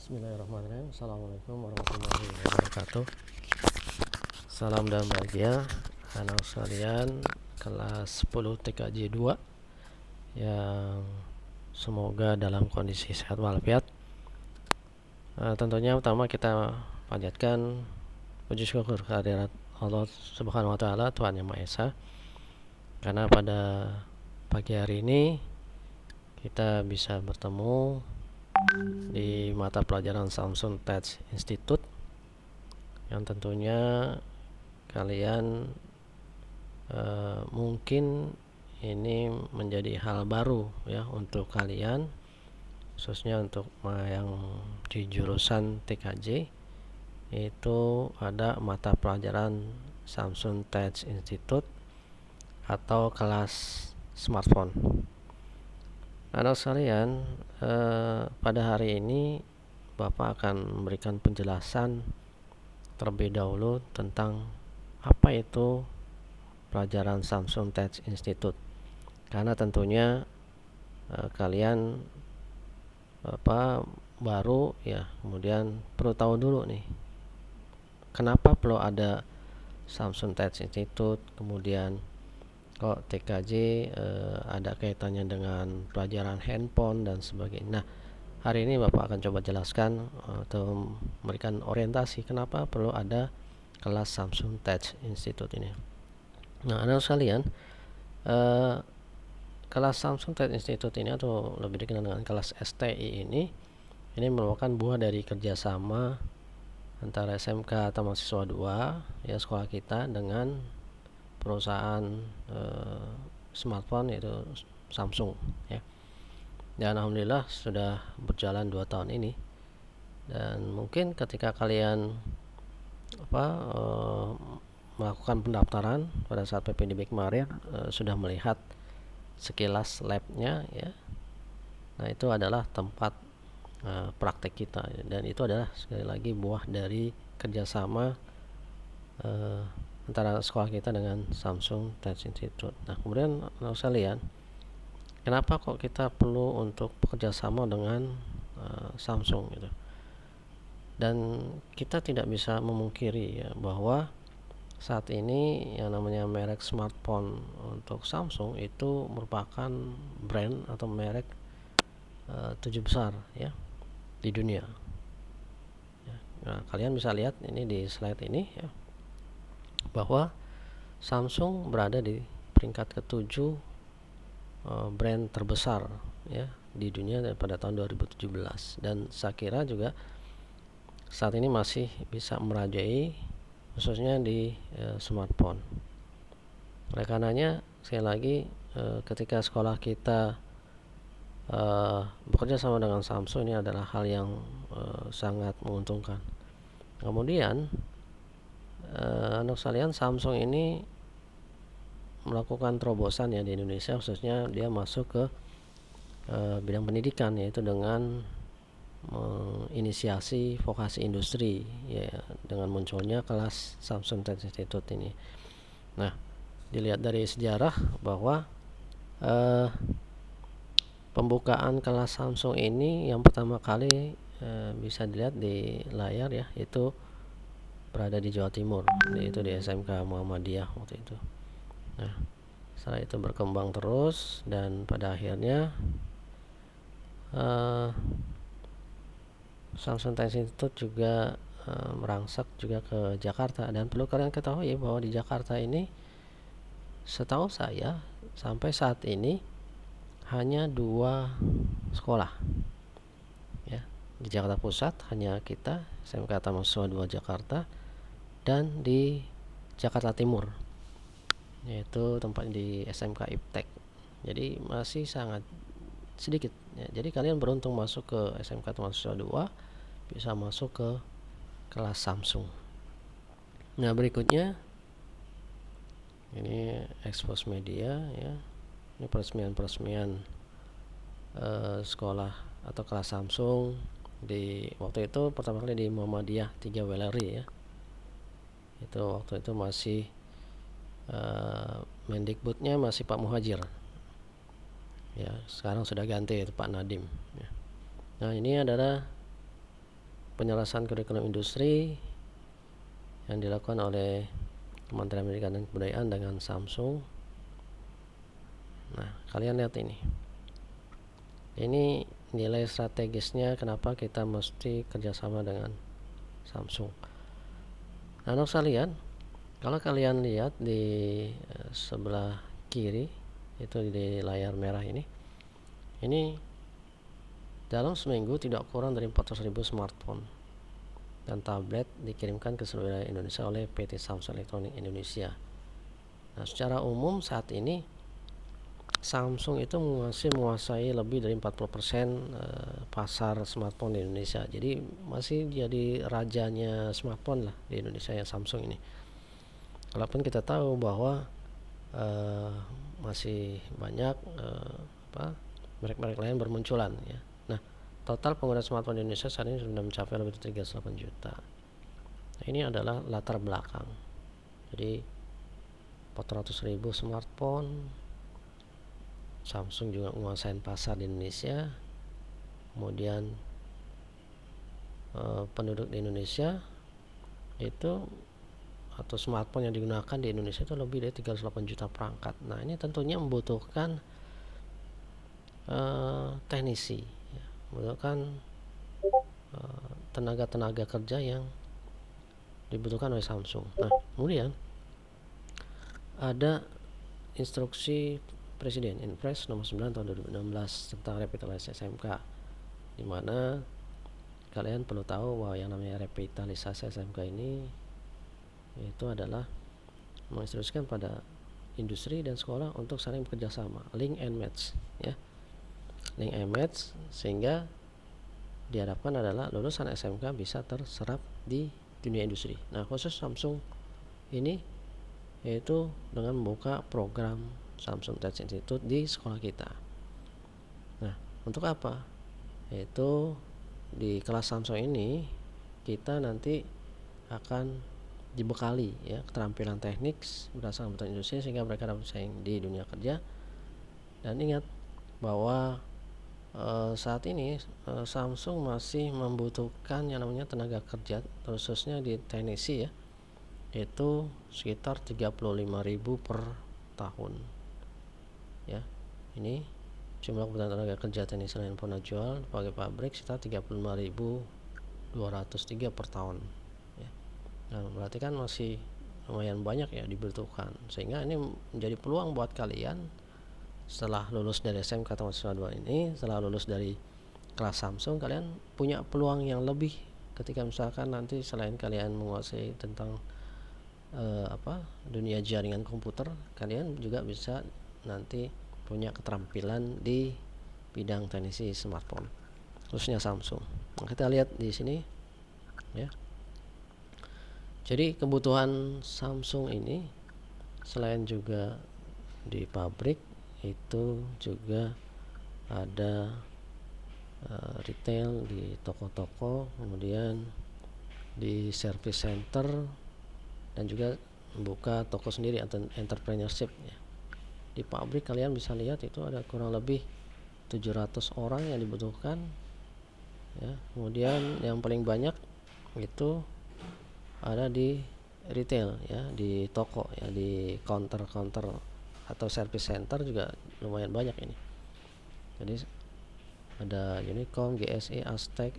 Bismillahirrahmanirrahim. Assalamualaikum warahmatullahi wabarakatuh. Salam dan bahagia anak sekalian kelas 10 TKJ 2 yang semoga dalam kondisi sehat walafiat. Tentunya pertama kita panjatkan puji syukur kehadirat Allah Subhanahu wa taala, Tuhan Yang Maha Esa, karena pada pagi hari ini kita bisa bertemu di mata pelajaran Samsung Tech Institute yang tentunya kalian mungkin ini menjadi hal baru ya untuk kalian, khususnya untuk yang di jurusan TKJ. Itu ada mata pelajaran Samsung Tech Institute atau kelas smartphone. Anak sekalian, pada hari ini Bapak akan memberikan penjelasan terlebih dahulu tentang apa itu pelajaran Samsung Tech Institute, karena tentunya kalian baru ya, kemudian perlu tahu dulu nih kenapa perlu ada Samsung Tech Institute, kemudian kok TKJ ada kaitannya dengan pelajaran handphone dan sebagainya. Nah, hari ini Bapak akan coba jelaskan atau memberikan orientasi kenapa perlu ada kelas Samsung Tech Institute ini. Nah, anak sekalian, kelas Samsung Tech Institute ini atau lebih dikenal dengan kelas STI ini merupakan buah dari kerjasama antara SMK atau mahasiswa 2 ya sekolah kita dengan perusahaan smartphone yaitu Samsung ya. Dan alhamdulillah sudah berjalan 2 tahun ini, dan mungkin ketika kalian melakukan pendaftaran pada saat PPDB kemarin sudah melihat sekilas labnya ya. Nah, itu adalah tempat praktek kita, dan itu adalah sekali lagi buah dari kerjasama antara sekolah kita dengan Samsung Tech Institute. Nah, kemudian sekalian, kenapa kok kita perlu untuk bekerjasama dengan Samsung gitu? Dan kita tidak bisa memungkiri ya bahwa saat ini yang namanya merek smartphone untuk Samsung itu merupakan brand atau merek 7 besar ya di dunia. Ya. Nah, kalian bisa lihat ini di slide ini ya, bahwa Samsung berada di peringkat ke-7 brand terbesar ya di dunia pada tahun 2017, dan saya kira juga saat ini masih bisa merajai khususnya di smartphone. Oleh karenanya sekali lagi ketika sekolah kita bekerja sama dengan Samsung, ini adalah hal yang sangat menguntungkan. Kemudian anak sekalian, Samsung ini melakukan terobosan ya di Indonesia, khususnya dia masuk ke bidang pendidikan, yaitu dengan menginisiasi vokasi industri ya dengan munculnya kelas Samsung Tech Institute ini. Nah, dilihat dari sejarah bahwa pembukaan kelas Samsung ini yang pertama kali bisa dilihat di layar ya, itu berada di Jawa Timur, yaitu di SMK Muhammadiyah waktu itu. Nah, setelah itu berkembang terus, dan pada akhirnya Samsung Tech Institute juga merangsek juga ke Jakarta. Dan perlu kalian ketahui bahwa di Jakarta ini setahu saya sampai saat ini hanya 2 sekolah ya. Di Jakarta Pusat hanya kita SMK Mahasiswa 2 Jakarta, dan di Jakarta Timur yaitu tempat di SMK Iptek. Jadi masih sangat sedikit ya. Jadi kalian beruntung masuk ke SMK Mahasiswa 2 bisa masuk ke kelas Samsung. Nah, berikutnya ini expose media ya. Ini peresmian sekolah atau kelas Samsung di waktu itu pertama kali di Muhammadiyah 3 Weleri ya. Itu waktu itu masih Mendikbudnya masih Pak Muhajir ya, sekarang sudah ganti itu Pak Nadiem ya. Nah, ini adalah penyelesaian kurikulum industri yang dilakukan oleh Kementerian Pendidikan dan Kebudayaan dengan Samsung. Nah, kalian lihat ini. Ini nilai strategisnya kenapa kita mesti kerjasama dengan Samsung. Nah, anak sekalian, kalau kalian lihat di sebelah kiri itu di layar merah ini dalam seminggu tidak kurang dari 400.000 smartphone dan tablet dikirimkan ke seluruh wilayah Indonesia oleh PT Samsung Electronics Indonesia. Nah, secara umum saat ini Samsung itu masih menguasai lebih dari 40% pasar smartphone di Indonesia. Jadi masih jadi rajanya smartphone lah di Indonesia ya Samsung ini. Walaupun kita tahu bahwa masih banyak merek-merek lain bermunculan ya. Nah, total pengguna smartphone di Indonesia saat ini sudah mencapai lebih dari 38 juta. Nah, ini adalah latar belakang. Jadi 400.000 smartphone, Samsung juga menguasai pasar di Indonesia. Kemudian penduduk di Indonesia itu atau smartphone yang digunakan di Indonesia itu lebih dari 38 juta perangkat. Nah, ini tentunya membutuhkan teknisi ya, membutuhkan tenaga kerja yang dibutuhkan oleh Samsung. Nah, kemudian ada instruksi Presiden Inpres nomor 9 tahun 2016 tentang revitalisasi SMK, di mana kalian perlu tahu bahwa yang namanya revitalisasi SMK ini itu adalah menginstruksikan pada industri dan sekolah untuk saling bekerja sama, link and match ya. Link and match sehingga diharapkan adalah lulusan SMK bisa terserap di dunia industri. Nah, khusus Samsung ini yaitu dengan membuka program Samsung Tech Institute di sekolah kita. Nah, untuk apa? Yaitu di kelas Samsung ini kita nanti akan dibekali ya keterampilan teknik berdasarkan kebutuhan industri sehingga mereka dapat bersaing di dunia kerja. Dan ingat bahwa saat ini Samsung masih membutuhkan yang namanya tenaga kerja khususnya di teknisi ya, yaitu sekitar 35.000 per tahun ya. Ini jumlah kebutuhan tenaga kerja teknisi lain pun jual sebagai pabrik sekitar 35.203 per tahun ya. Nah, berarti kan masih lumayan banyak ya dibutuhkan, sehingga ini menjadi peluang buat kalian setelah lulus dari SMK atau mahasiswa 2 ini, setelah lulus dari kelas Samsung, kalian punya peluang yang lebih ketika misalkan nanti selain kalian menguasai tentang dunia jaringan komputer, kalian juga bisa nanti punya keterampilan di bidang teknisi smartphone khususnya Samsung. Nah, kita lihat di sini ya. Jadi kebutuhan Samsung ini selain juga di pabrik, itu juga ada retail di toko-toko, kemudian di service center, dan juga membuka toko sendiri atau entrepreneurship ya. Di pabrik kalian bisa lihat itu ada kurang lebih 700 orang yang dibutuhkan ya. Kemudian yang paling banyak itu ada di retail ya, di toko ya, di counter-counter atau service center juga lumayan banyak ini. Jadi ada Unicom, GSI, Aztec,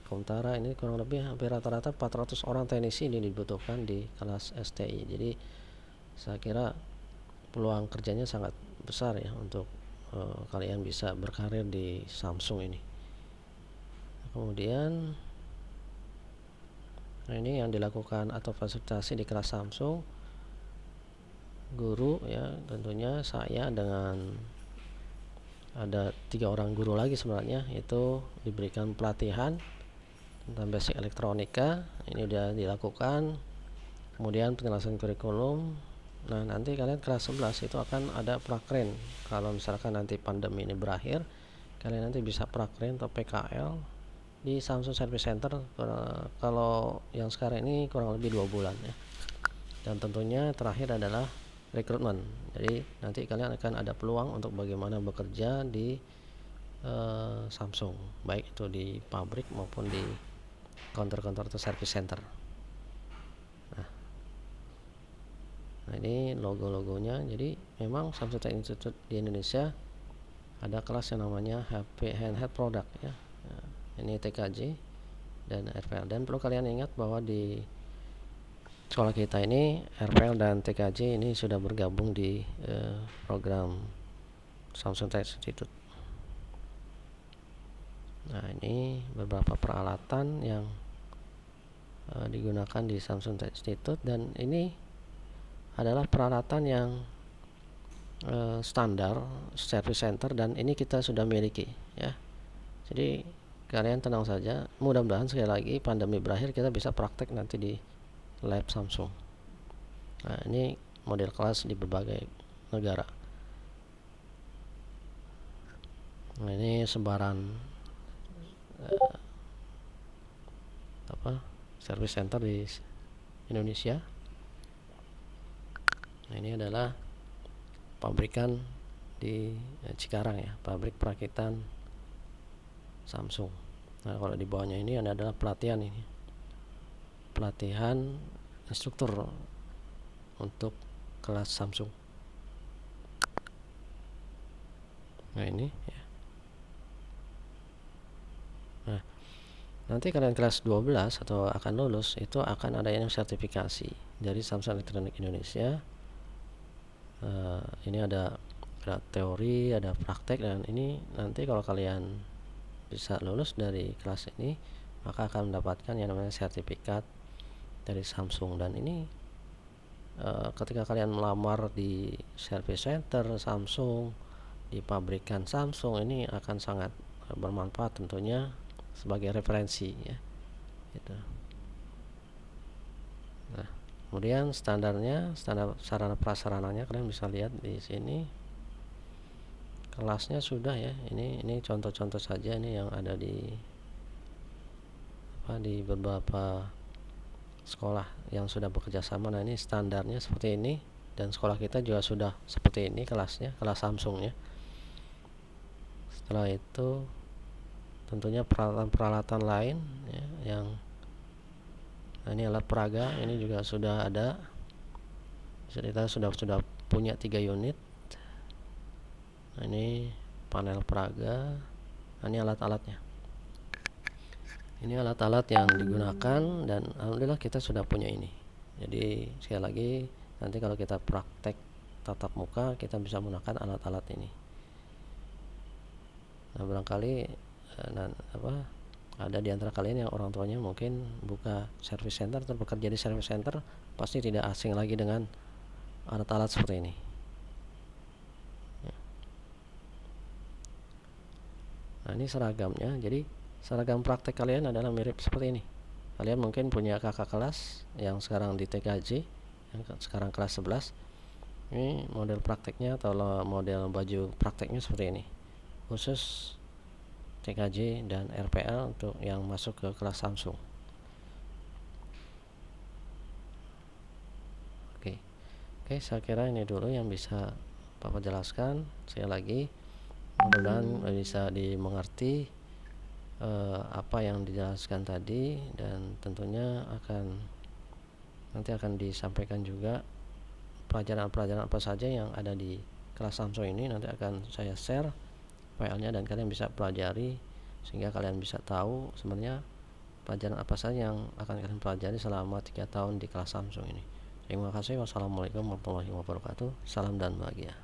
Komtara, ini kurang lebih hampir rata-rata 400 orang teknisi ini dibutuhkan di kelas STI. Jadi saya kira peluang kerjanya sangat besar ya untuk kalian bisa berkarir di Samsung ini. Kemudian ini yang dilakukan atau fasilitasi di kelas Samsung, guru ya, tentunya saya dengan ada 3 orang guru lagi sebenarnya, itu diberikan pelatihan tentang basic elektronika, ini udah dilakukan. Kemudian penjelasan kurikulum. Nah, nanti kalian kelas 11 itu akan ada prakren. Kalau misalkan nanti pandemi ini berakhir, kalian nanti bisa prakren atau PKL di Samsung Service Center. Kalau yang sekarang ini kurang lebih 2 bulan ya. Dan tentunya terakhir adalah rekrutmen. Jadi nanti kalian akan ada peluang untuk bagaimana bekerja di Samsung, baik itu di pabrik maupun di counter atau service center. Nah ini logo-logonya. Jadi memang Samsung Tech Institute di Indonesia ada kelas yang namanya HP handheld product ya. Nah, ini TKJ dan RPL. Dan perlu kalian ingat bahwa di sekolah kita ini RPL dan TKJ ini sudah bergabung di program Samsung Tech Institute. Nah ini beberapa peralatan yang digunakan di Samsung Tech Institute, dan ini adalah peralatan yang standar service center, dan ini kita sudah miliki ya. Jadi kalian tenang saja, mudah-mudahan sekali lagi pandemi berakhir kita bisa praktek nanti di lab Samsung. Nah ini model kelas di berbagai negara. Nah ini sebaran service center di Indonesia. Nah ini adalah pabrikan di Cikarang ya, pabrik perakitan Samsung. Nah kalau di bawahnya ini adalah pelatihan instruktur untuk kelas Samsung. Nah ini ya. Nah nanti kalian kelas 12 atau akan lulus itu akan ada yang sertifikasi dari Samsung Electronics Indonesia. Ini ada teori, ada praktek, dan ini nanti kalau kalian bisa lulus dari kelas ini maka akan mendapatkan yang namanya sertifikat dari Samsung. Dan ini ketika kalian melamar di service center Samsung, di pabrikan Samsung, ini akan sangat bermanfaat tentunya sebagai referensi ya gitu. Nah kemudian standar sarana prasarananya kalian bisa lihat di sini. Kelasnya sudah ya, ini contoh-contoh saja ini yang ada di beberapa sekolah yang sudah bekerja sama. Nah ini standarnya seperti ini, dan sekolah kita juga sudah seperti ini kelasnya, kelas Samsung ya. Setelah itu tentunya peralatan-peralatan lain ya, yang ini alat peraga ini juga sudah ada. Kita sudah punya 3 unit. Nah ini panel peraga. Nah ini alat-alatnya. Ini alat-alat yang digunakan, dan alhamdulillah kita sudah punya ini. Jadi sekali lagi nanti kalau kita praktek tatap muka kita bisa menggunakan alat-alat ini. Nah barangkali ada di antara kalian yang orang tuanya mungkin buka service center atau bekerja di service center, pasti tidak asing lagi dengan alat-alat seperti ini. Nah ini seragamnya. Jadi seragam praktek kalian adalah mirip seperti ini. Kalian mungkin punya kakak kelas yang sekarang di TKJ, yang sekarang kelas 11. Ini model prakteknya atau model baju prakteknya seperti ini, khusus TKJ dan RPL untuk yang masuk ke kelas Samsung. Oke, saya kira ini dulu yang bisa Bapak jelaskan. Sekali lagi mudah-mudahan bisa dimengerti apa yang dijelaskan tadi, dan tentunya nanti akan disampaikan juga pelajaran-pelajaran apa saja yang ada di kelas Samsung ini. Nanti akan saya share filenya dan kalian bisa pelajari sehingga kalian bisa tahu sebenarnya pelajaran apa saja yang akan kalian pelajari selama 3 tahun di kelas Samsung ini. Terima kasih. Wassalamualaikum warahmatullahi wabarakatuh. Salam dan bahagia.